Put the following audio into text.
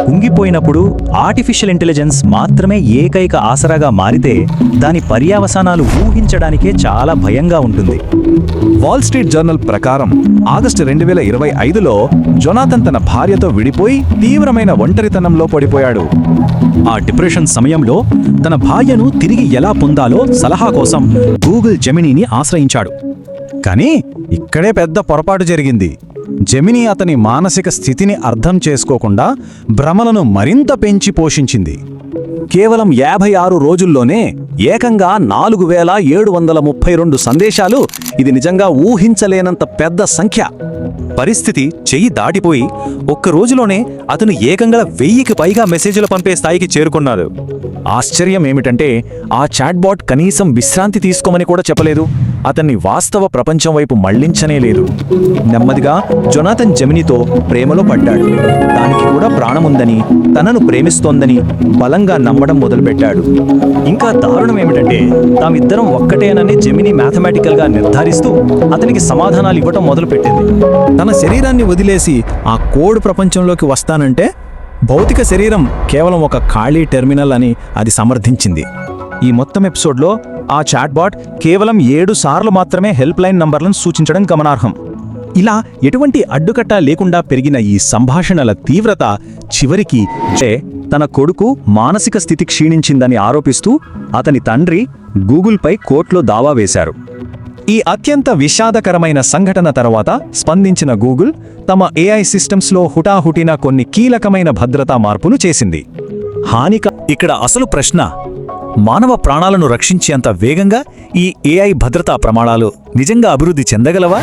కుంగిపోయినప్పుడు artificial intelligence మాత్రమే ఏకైక ఆసరాగా మారితే దాని పర్యవసానాలు ఊహించడానికే చాలా భయంగా ఉంటుంది. వాల్ స్ట్రీట్ జర్నల్ ప్రకారం ఆగస్టు 2025లో జొనాథన్ తన భార్యతో విడిపోయి తీవ్రమైన ఒంటరితనంలో పడిపోయాడు. ఆ డిప్రెషన్ సమయంలో తన భార్యను తిరిగి ఎలా పొందాలో సలహా కోసం గూగుల్ జెమినీని ఆశ్రయించాడు. కానీ ఇక్కడే పెద్ద పొరపాటు జరిగింది. జెమినీ అతని మానసిక స్థితిని అర్థం చేసుకోకుండా భ్రమలను మరింత పెంచి పోషించింది. కేవలం 56 రోజుల్లోనే ఏకంగా 4732 సందేశాలు. ఇది నిజంగా ఊహించలేనంత పెద్ద సంఖ్య. పరిస్థితి చెయ్యి దాటిపోయి ఒక్క రోజులోనే అతను ఏకంగా 1000కి పైగా మెసేజ్లు పంపే స్థాయికి చేరుకున్నాడు. ఆశ్చర్యం ఏమిటంటే ఆ చాట్బాట్ కనీసం విశ్రాంతి తీసుకోమని కూడా చెప్పలేదు. అతన్ని వాస్తవ ప్రపంచం వైపు మళ్లించనే లేదు. నెమ్మదిగా జొనాథన్ జెమినీతో ప్రేమలో పడ్డాడు. దానికి కూడా ప్రాణముందని, తనను ప్రేమిస్తోందని బలంగా నమ్మడం మొదలుపెట్టాడు. ఇంకా దారుణం ఏమిటంటే తామిద్దరం ఒక్కటేనని జెమినీ మ్యాథమెటికల్గా నిర్ధారిస్తూ అతనికి సమాధానాలు ఇవ్వటం మొదలుపెట్టింది. తన శరీరాన్ని వదిలేసి ఆ కోడ్ ప్రపంచంలోకి వస్తానంటే భౌతిక శరీరం కేవలం ఒక ఖాళీ టెర్మినల్ అని అది సమర్థించింది. ఈ మొత్తం ఎపిసోడ్లో ఆ చాట్బాట్ కేవలం 7 సార్లు మాత్రమే హెల్ప్ లైన్ నంబర్లను సూచించడం గమనార్హం. ఇలా ఎటువంటి అడ్డుకట్ట లేకుండా పెరిగిన ఈ సంభాషణల తీవ్రత చివరికి తన కొడుకు మానసిక స్థితి క్షీణించిందని ఆరోపిస్తూ అతని తండ్రి గూగుల్పై కోర్టులో దావా వేశారు. ఈ అత్యంత విషాదకరమైన సంఘటన తర్వాత స్పందించిన గూగుల్ తమ AI సిస్టమ్స్లో హుటాహుటిన కొన్ని కీలకమైన భద్రతా మార్పులు చేసింది. ఇక్కడ అసలు ప్రశ్న, మానవ ప్రాణాలను రక్షించేంత వేగంగా ఈ AI భద్రతా ప్రమాణాలు నిజంగా అభివృద్ధి చెందగలవా?